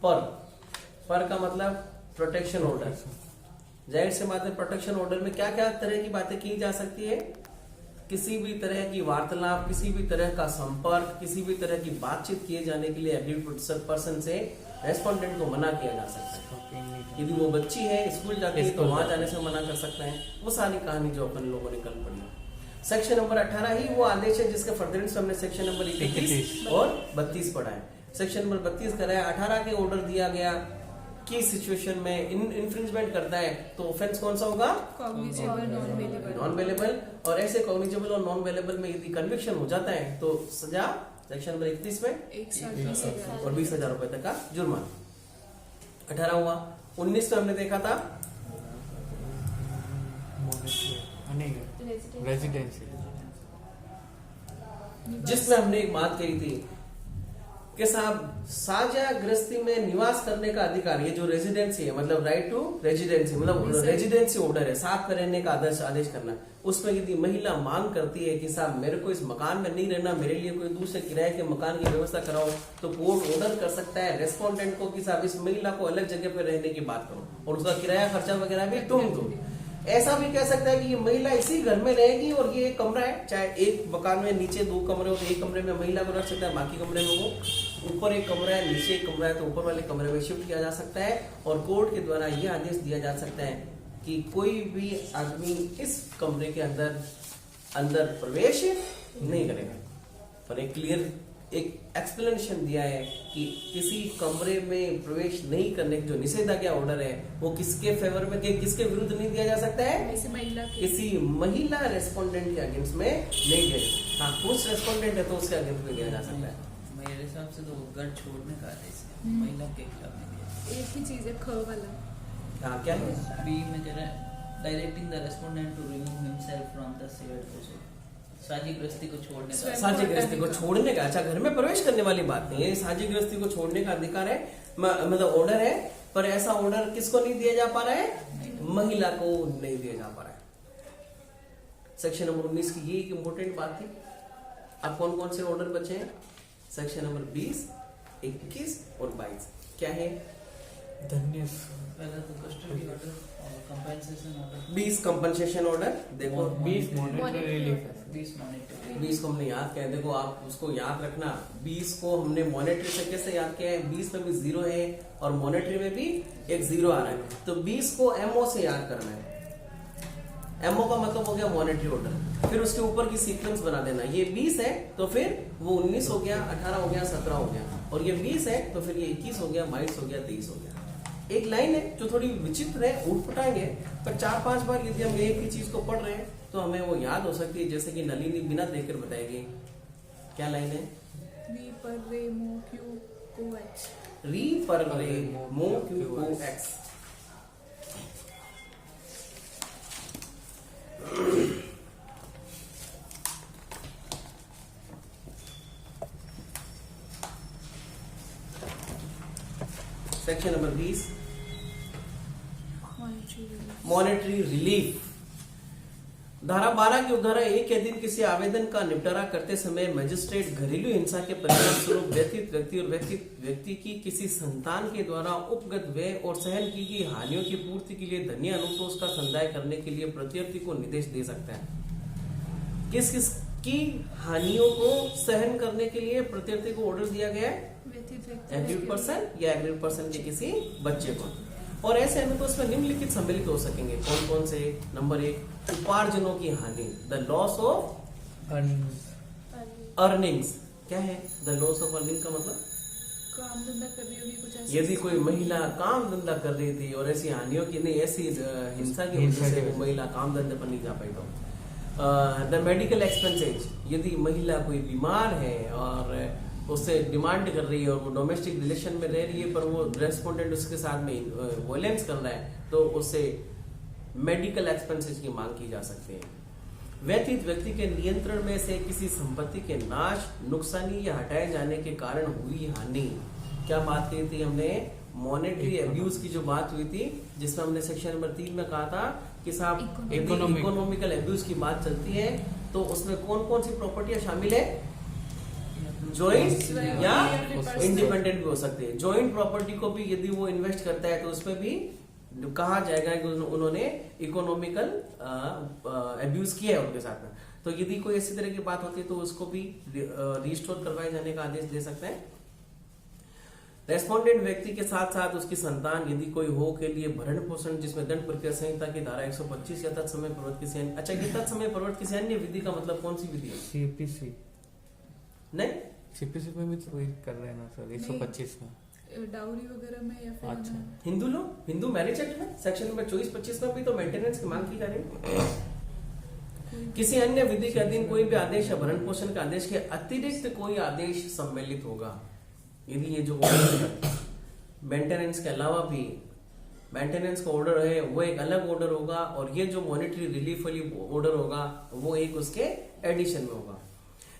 पर का मतलब प्रोटेक्शन ऑर्डर। जाहिर से बात है प्रोटेक्शन ऑर्डर में क्या क्या तरह की बातें की जा सकती है? किसी भी तरह की वार्तालाप, किसी भी तरह का संपर्क, किसी भी तरह की बातचीत किए जाने के लिए एग्रीड पर्सन से रेस्पोंडेंट को मना किया जा सकता है। यदि वो बच्ची है स्कूल जाती है तो वहां जाने से मना कर सकता है। वो सारी कहानी जो अपन लोगों ने कल पढ़ी। सेक्शन नंबर 18 ही वो आदेश है जिसके फर्दरेंस हमने सेक्शन नंबर 31 और 32 पढ़ा है। सेक्शन नंबर 32 कह रहा है 18 के ऑर्डर दिया गया की सिचुएशन में इन्फ्रिंजमेंट करता है तो ऑफेंस कौन सा होगा? नॉन वेलेबल। और ऐसे कॉग्निजेबल और नॉन वेलेबल में यदि कन्विक्शन हो जाता है तो सजा सेक्शन नंबर 31 में 1 साल और 20,000 रुपए तक का जुर्माना। 18 हुआ। 19 में हमने देखा था रेजिडेंसी, जिसमें हमने एक बात कही थी कि साहब साझा गृहस्थी में निवास करने का अधिकार, ये जो रेजिडेंसी है मतलब राइट टू रेजिडेंसी मतलब रेजिडेंसी ऑर्डर है, साथ में रहने का आदेश करना। उसमें यदि महिला मांग करती है कि साहब मेरे को इस मकान में नहीं रहना, मेरे लिए कोई दूसरे किराए के मकान की व्यवस्था कराओ, तो कोर्ट ऑर्डर कर सकता है रेस्पोंडेंट को कि साहब इस महिला को अलग जगह पे रहने की बात करो और उसका किराया खर्चा वगैरह भी तुम दो। ऐसा भी कह सकता है कि ये महिला इसी घर में रहेगी और ये एक कमरा है, चाहे एक मकान में नीचे 2 कमरे हो तो एक कमरे में महिला को रख सकता है, बाकी कमरे में वो ऊपर एक कमरा है, नीचे एक कमरा है, तो ऊपर वाले कमरे में शिफ्ट किया जा सकता है। और कोर्ट के द्वारा ये आदेश दिया जा सकता है कि कोई भी आदमी इस कमरे के अंदर प्रवेश नहीं करेगा। पर एक क्लियर एक एक्सप्लेनेशन दिया है कि किसी कमरे में प्रवेश नहीं करने की जो निषेधाज्ञा ऑर्डर है वो किसके फेवर में, किसके विरुद्ध नहीं दिया जा सकता है, किसी महिला रेस्पोंडेंट के अगेंस्ट में नहीं दिया। हाँ, पुरुष रेस्पोंडेंट है तो उसके अगेंस्ट में दिया जा सकता है। मेरे हिसाब से तो घर छोड़ने का आदेश है, महिला के खिलाफ नहीं दिया। एक ही चीज है ख वाला। हाँ, क्या है? बी में कह रहा है directing the respondent to remove himself from the shared house. साझी गृहस्थी को छोड़ने का, साझी गृहस्थी को छोड़ने का, अच्छा घर में प्रवेश करने वाली बात नहीं है, साझी गृहस्थी को छोड़ने का अधिकार है, मतलब ऑर्डर है। पर ऐसा ऑर्डर किसको नहीं दिया जा पा रहा है? महिला को नहीं दिया जा पा रहा है। सेक्शन नंबर 19 की ये एक इंपॉर्टेंट बात थी। अब कौन कौन से ऑर्डर बचे हैं? सेक्शन नंबर 20, 21 और 22 क्या है? धन्य। पहला तो कस्टडी ऑर्डर और कंपेंसेशन ऑर्डर। 20 कंपनसेशन ऑर्डर, देखो 20 मॉनेटरी रिलीफ है। 20 मॉनेटरी। 20 को हमने याद किया है, देखो आप उसको याद रखना। 20 को हमने मॉनेटरी से कैसे याद किया है? 20 में भी 0 है और मॉनेटरी में भी एक 0 आ रहा है, तो 20 को एमओ से याद करना है। एमओ का मतलब हो गया मॉनेटरी ऑर्डर, फिर उसके ऊपर की सीक्वेंस बना देना। ये 20 है तो फिर वो 19 हो गया, 18 हो गया, 17 हो गया, और ये 20 है तो फिर ये 21 हो गया, 22 हो गया, 23 हो गया। एक लाइन है जो थोड़ी विचित्र है, उठपटाएंगे, पर 4-5 बार यदि हम एक ही चीज को पढ़ रहे हैं तो हमें वो याद हो सकती है। जैसे कि नलिनी बिना देखकर बताएगी, क्या लाइन है? री पर रे मो क्यू को एक्स। री पर रे मो क्यू को x. Section number 20 monetary relief. धारा 12 की उपधारा 1 के अधीन किसी आवेदन का निपटारा करते समय मजिस्ट्रेट घरेलू हिंसा के परिणाम स्वरूप व्यथित व्यक्ति और व्यक्ति की किसी संतान के द्वारा उपगत व्यय और सहन की गई हानियों की पूर्ति के लिए धन्य अनुतोष का संदाय करने के लिए प्रत्यर्थी को निर्देश दे सकता है। किस किस की हानियों को सहन करने के लिए प्रत्यर्थी को ऑर्डर दिया गया है? एग्रीड पर्सन या एग्रीड पर्सन के किसी बच्चे को। और ऐसे अनुतोष में निम्नलिखित सम्मिलित हो सकेंगे। कौन कौन से? नंबर 1, उपार्जनों की हानि, द लॉस ऑफ अर्निंग्स। क्या है द लॉस ऑफ अर्निंग का मतलब? काम धंधा कर रही होगी कुछ ऐसा। यदि कोई महिला काम धंधा कर रही थी और ऐसी हानियों की नहीं, ऐसी हिंसा की वजह से वो महिला काम धंधे पर नहीं जा पाई, तो द मेडिकल एक्सपेंसेज, यदि महिला कोई बीमार है और उससे डिमांड कर रही है और वो डोमेस्टिक रिलेशन में रह रही है पर वो रेस्पोंडेंट उसके साथ में वायलेंस कर रहा है, तो उससे मेडिकल एक्सपेंसेज की मांग की जा सकती है। व्यथित व्यक्ति के नियंत्रण में से किसी संपत्ति के नाश, नुकसानी या हटाए जाने के कारण हुई हानि। क्या बात की थी हमने? मॉनेटरी अब्यूज की जो बात हुई थी, जिसमें हमने सेक्शन नंबर 3 में कहा था कि साहब इकोनॉमिकल अब्यूज की बात चलती है तो उसमें कौन कौन सी प्रॉपर्टियां शामिल है? जॉइंट या इंडिपेंडेंट भी हो सकते हैं। जॉइंट प्रॉपर्टी को भी यदि वो इन्वेस्ट करता है तो उसमें भी कहा जाएगा कि उन्होंने इकोनॉमिकल अब्यूज किया है उनके साथ में। तो यदि कोई ऐसी तरह की बात होती है तो उसको भी रिस्टोर करवाए जाने का आदेश दे सकते हैं। रेस्पोंडेंट व्यक्ति के साथ साथ उसकी संतान यदि कोई हो के लिए भरण पोषण, जिसमें दंड प्रक्रिया संहिता की धारा 125 या तत्समय प्रवर्तित किसी अन्य। अच्छा, ये तत्समय प्रवर्तित किसी अन्य विधि का मतलब कौन सी विधि है? सीपीसी। नहीं, सीपीसी में भी तो वही कर रहे हैं ना सर, 125 में डाउरी वगैरह में या फिर अच्छा। हिंदू लोग, हिंदू मैरिज एक्ट में सेक्शन नंबर 24-25 में भी तो मेंटेनेंस की मांग की जा रही है। किसी अन्य विधि के अधीन कोई भी आदेश या भरण पोषण के आदेश के अतिरिक्त कोई आदेश सम्मिलित होगा। यदि ये जो मेंटेनेंस के अलावा भी मेंटेनेंस का ऑर्डर है वो एक अलग ऑर्डर होगा, और ये जो मॉनेटरी रिलीफ वाली ऑर्डर होगा वो एक उसके एडिशन में होगा।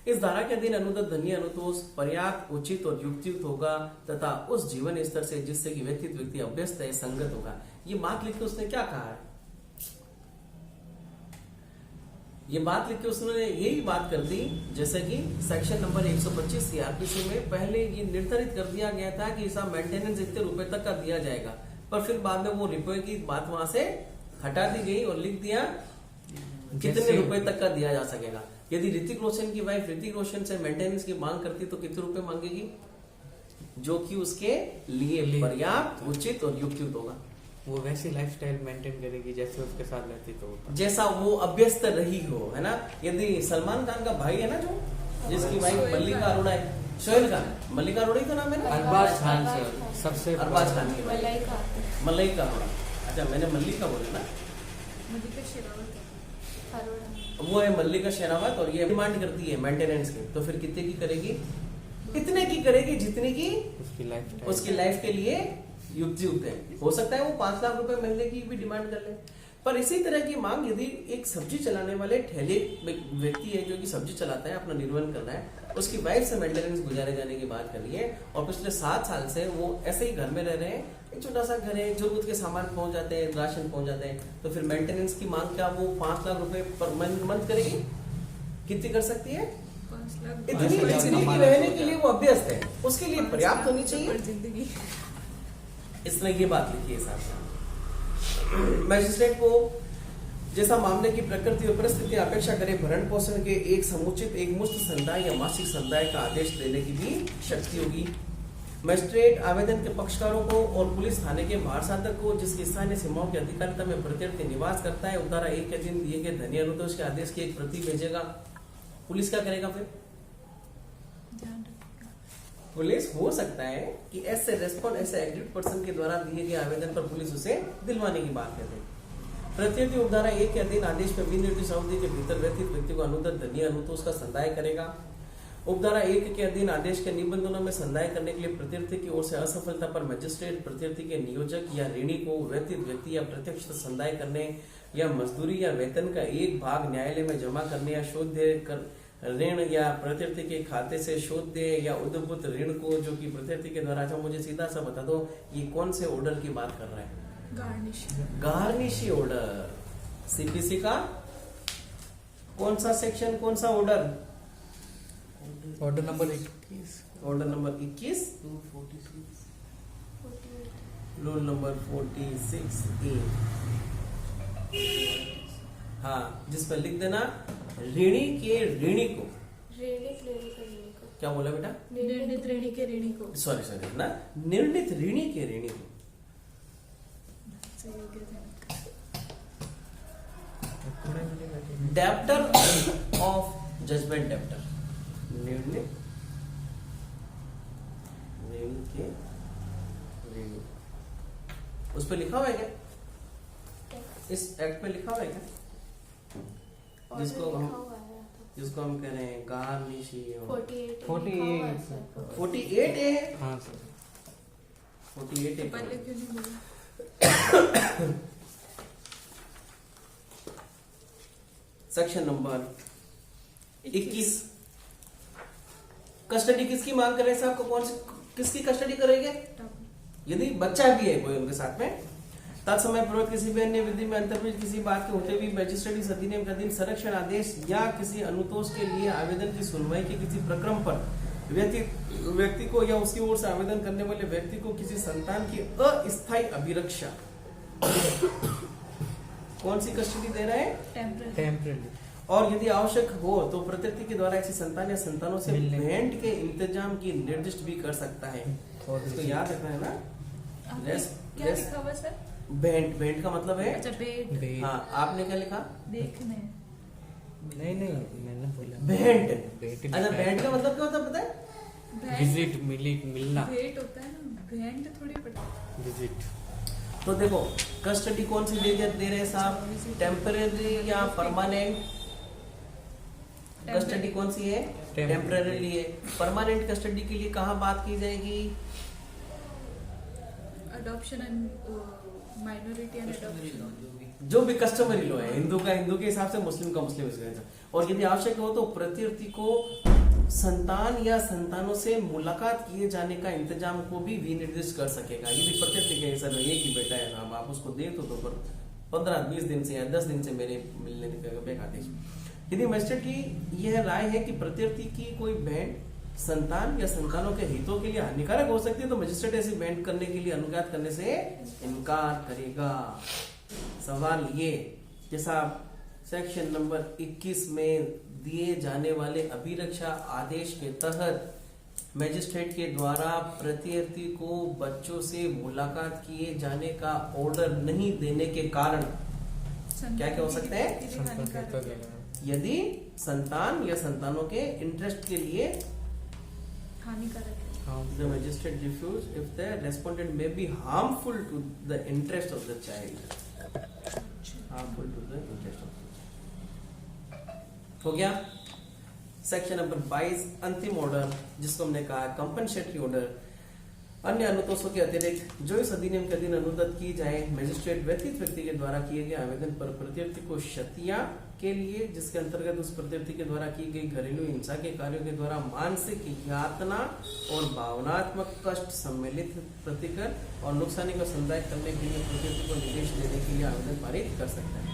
इस धारा के अधीन अनुदत्त धन्य अनुतोष पर्याप्त, उचित और युक्तियुक्त होगा तथा उस जीवन स्तर से जिससे कि व्यथित व्यक्ति अभ्यस्त है, संगत होगा। ये बात लिख के उसने क्या कहा है? ये बात लिख के उसने यही बात कर दी जैसे कि सेक्शन नंबर 125 सीआरपीसी में पहले ये निर्धारित कर दिया गया था कि इसका मेंटेनेंस इतने रुपए तक का दिया जाएगा, पर फिर बाद में वो रुपए की बात वहां से हटा दी गई और लिख दिया कितने रुपए तक का दिया जा सकेगा। यदि ऋतिक रोशन की वाइफ ऋतिक रोशन से मेंटेनेंस की मांग करती तो कितने रुपए मांगेगी, जो कि उसके लिए पर्याप्त, उचित और युक्तियुक्त होगा। वो वैसी लाइफस्टाइल मेंटेन करेगी जैसे उसके साथ रहती तो जैसा वो अभ्यस्त रही हो, है ना। यदि सलमान खान का भाई है ना, जो जिसकी वाइफ मल्लिका अरोड़ा है, सोहेल खान, मल्लिका अरोड़ा ही तो नाम है ना, अरबाज खान सर, सबसे अरबाज खान की मल्लिका अरोड़ा। अच्छा मैंने मल्लिका बोला ना, वो है मल्लिका शेरावत और ये डिमांड करती है मेंटेनेंस की, तो फिर कितने की करेगी, इतने की करेगी जितने की उसकी लाइफ के लिए युक्त है। हो सकता है वो 5 लाख रुपए महीने की भी डिमांड कर ले। पर इसी तरह की मांग यदि एक सब्जी चलाने वाले ठेले व्यक्ति है जो कि सब्जी चलाता है, अपना निर्वहन करना है, उसकी वाइफ से मेंटेनेंस गुजारे जाने की बात कर रही है और पिछले 7 साल से वो ऐसे ही घर में रह रहे हैं, एक छोटा सा घर है, जरूरत के सामान पहुंच जाते हैं, राशन पहुंच जाते हैं, तो फिर मेंटेनेंस की मांग क्या वो 5 लाख रुपए पर मंथ करेगी? कितनी कर सकती है? 5 लाख इतनी की रहने के लिए वो अभ्यस्त है, उसके लिए पर्याप्त होनी चाहिए जिंदगी। इसने ये बात लिखी है साहब। मैजिस्ट्रेट को जैसा मामले की प्रकृति और परिस्थिति अपेक्षा करे भरण पोषण के एक समुचित एक मुश्त संदाय या मासिक संदाय का आदेश देने की भी शक्ति होगी। मैजिस्ट्रेट आवेदन के पक्षकारों को और पुलिस थाने के महासाधक को जिसकी स्थानीय सीमाओं की अधिकारिता में प्रत्यर्थ निवास करता है, उपधारा 1 के दिन दिए गए धनी अनुतोष के आदेश की एक प्रति भेजेगा। पुलिस क्या करेगा फिर? पुलिस हो सकता है कि ऐसे रेस्पॉन्ड ऐसे एग्रीड पर्सन के द्वारा दिए गए आवेदन पर पुलिस उसे दिलवाने की बात कहते हैं। प्रत्यर्थ उपधारा 1 के अधीन आदेश में विनिर्दिष्ट अवधि के भीतर व्यतीत व्यक्ति को अनुदर धनी अनुतोष का संदाय करेगा। उपधारा 1 के अधीन आदेश के निबंधनों में संदाय करने के लिए प्रत्यर्थी की ओर से असफलता पर मजिस्ट्रेट प्रत्यर्थी के नियोजक या ऋणी को व्यतीत व्यक्ति या प्रत्यक्ष संदाय करने या मजदूरी या वेतन का एक भाग न्यायालय में जमा करने या शोध कर ऋण या प्रत्यर्थी के खाते से शोध या उद्भूत ऋण को जो कि प्रत्यर्थी के द्वारा। अच्छा मुझे सीधा सा बता दो, ये कौन से ऑर्डर की बात कर रहा है? Garnishee order. सीपीसी का कौन सा सेक्शन, कौन सा order? Order number 21, order number 21, roll number 46A। हाँ, जिस पर लिख देना ऋणी के ऋणी को। क्या बोला बेटा? निर्णित ऋणी के ऋणी को। सॉरी ना, निर्णित ऋणी के ऋणी को। डेप्टर ऑफ जजमेंट डेप्टर, निर्णित ऋणी के ऋणी। उस पर लिखा हुआ है क्या? इस एक्ट पे लिखा हुआ है क्या? जिसको हम कह रहे हैं गार्निशी। 48 है। हाँ सर 48 है। पहले क्यों नहीं बोला? Section number 21। कस्टडी किसकी मांग कर रहे हैं साहब को? कौन सी किसकी कस्टडी करेंगे? यदि बच्चा भी है कोई उनके साथ में, तत्समय पूर्वक किसी भी अन्य विधि में अंतर्विध किसी बात के होते हुए मैजिस्ट्रेट इस अधिनियम के अधीन संरक्षण आदेश या किसी अनुतोष के लिए आवेदन की सुनवाई के किसी प्रक्रम पर व्यक्ति को या उसकी ओर से आवेदन करने वाले व्यक्ति को किसी संतान की अस्थायी अभिरक्षा कौन सी कस्टडी दे रहे हैं? टेम्परेरी। और यदि आवश्यक हो तो प्रत्यर्थी के द्वारा ऐसी संतान या संतानों से भेंट के इंतजाम की निर्दिष्ट भी कर सकता है। इसको याद रखना है ना। क्या लिखा हुआ सर? भेंट का मतलब है? अच्छा भेंट। हाँ, आपने क्या लिखा? देखने। नहीं मैंने बोला भेंट। अच्छा भेंट का मतलब क्या होता है पता है? विजिट, मिलना। भेंट होता है ना, भेंट थोड़ी पता। विजिट। तो देखो कस्टडी कौन सी दे रहे हैं साहब? टेम्परेरी या परमानेंट? कस्टडी कौन सी है? टेम्परेरी है। परमानेंट कस्टडी के लिए कहाँ बात की जाएगी? Adoption and minority and adoption, जो भी कस्टमरी लॉ है, हिंदू का हिंदू के हिसाब से, मुस्लिम का मुस्लिम के हिसाब से। और यदि आवश्यक हो तो प्रत्यर्थी को संतान या संतानों से मुलाकात किए जाने का इंतजाम को भी विनिर्दिष्ट कर सकेगा। यदि प्रत्यर्थी के सर एक ही बेटा है साहब, आप उसको दे तो पर 15-20 दिन से या 10 दिन से मेरे मिलने का आदेश। यदि मजिस्ट्रेट की यह राय है कि प्रत्यर्थी की कोई भेंट संतान या संतानों के हितों के लिए हानिकारक हो सकती है तो मजिस्ट्रेट ऐसी भेंट करने के लिए अनुज्ञात करने से इनकार करेगा। सवाल ये, जैसा सेक्शन नंबर 21 में दिए जाने वाले अभिरक्षा आदेश के तहत मजिस्ट्रेट के द्वारा प्रत्यर्थी को बच्चों से मुलाकात किए जाने का ऑर्डर नहीं देने के कारण क्या क्या हो सकते हैं? यदि संतान या संतानों के इंटरेस्ट के लिए हानिकारक है। the magistrate refuse if the respondent may be harmful to the interest of the child. Harmful to the interest of the child. हो गया। सेक्शन नंबर 22 अंतिम ऑर्डर, जिसको हमने कहा कंपनसेटरी ऑर्डर। अन्य अनुतोषों के अतिरिक्त जो इस अधिनियम के अधीन अनुदत्त की जाए, मजिस्ट्रेट व्यतीत व्यक्ति के द्वारा किए गए आवेदन पर प्रत्यर्थी को क्षतियां के लिए, जिसके अंतर्गत उस प्रत्यर्थी के द्वारा की गई घरेलू हिंसा के कार्यों के द्वारा मानसिक यातना और भावनात्मक कष्ट सम्मिलित प्रतिकर और नुकसानी का संदाय करने के लिए प्रत्यर्थी को निर्देश देने के लिए आवेदन पारित कर सकता है।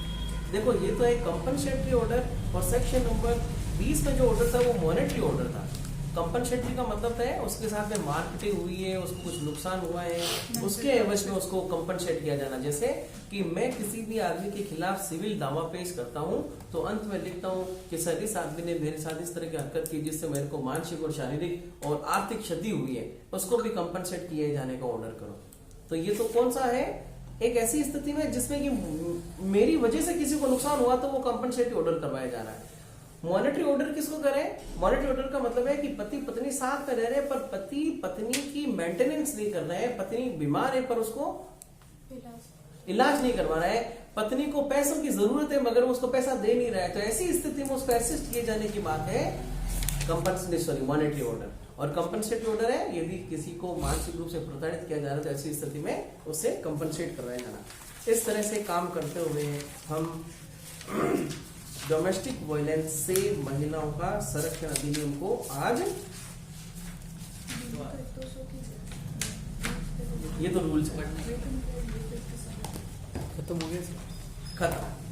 देखो, ये तो एक कंपनसेटरी ऑर्डर, और सेक्शन नंबर 20 में जो ऑर्डर था वो मॉनेटरी ऑर्डर था। कंपनसेटरी का मतलब है उसके साथ में मार्केटिंग हुई है, उसको कुछ नुकसान हुआ है, उसके एवज में उसको कंपनसेट किया जाना। जैसे कि मैं किसी भी आदमी के खिलाफ सिविल दावा पेश करता हूं तो अंत में लिखता हूं कि सर इस आदमी ने मेरे साथ इस तरह की हरकत की जिससे मेरे को मानसिक और शारीरिक और आर्थिक क्षति हुई है, उसको भी कंपनसेट किए जाने का ऑर्डर करो। तो ये तो कौन सा है? एक ऐसी स्थिति में जिसमें कि मेरी वजह से किसी को नुकसान हुआ तो वो कंपनसेटरी ऑर्डर करवाया जा रहा है। मॉनेटरी ऑर्डर किसको करें? मॉनेटरी ऑर्डर का मतलब है कि पति पत्नी साथ में रह रहे हैं पर पति पत्नी की मेंटेनेंस नहीं कर रहे हैं, पत्नी बीमार है पर उसको इलाज नहीं करवा रहा है, पत्नी को पैसों की जरूरत है मगर उसको पैसा दे नहीं रहा है, तो ऐसी स्थिति में उसको असिस्ट किए जाने की बात है मॉनेटरी ऑर्डर। और कंपनसेटरी ऑर्डर है यदि किसी को मानसिक रूप से प्रताड़ित किया जा रहा है तो ऐसी स्थिति में उससे कंपनसेट करवाया जाना। इस तरह से काम करते हुए हम डोमेस्टिक वायलेंस से महिलाओं का संरक्षण अधिनियम को आज, ये तो रूल्स खत्म हो गया। खत्म।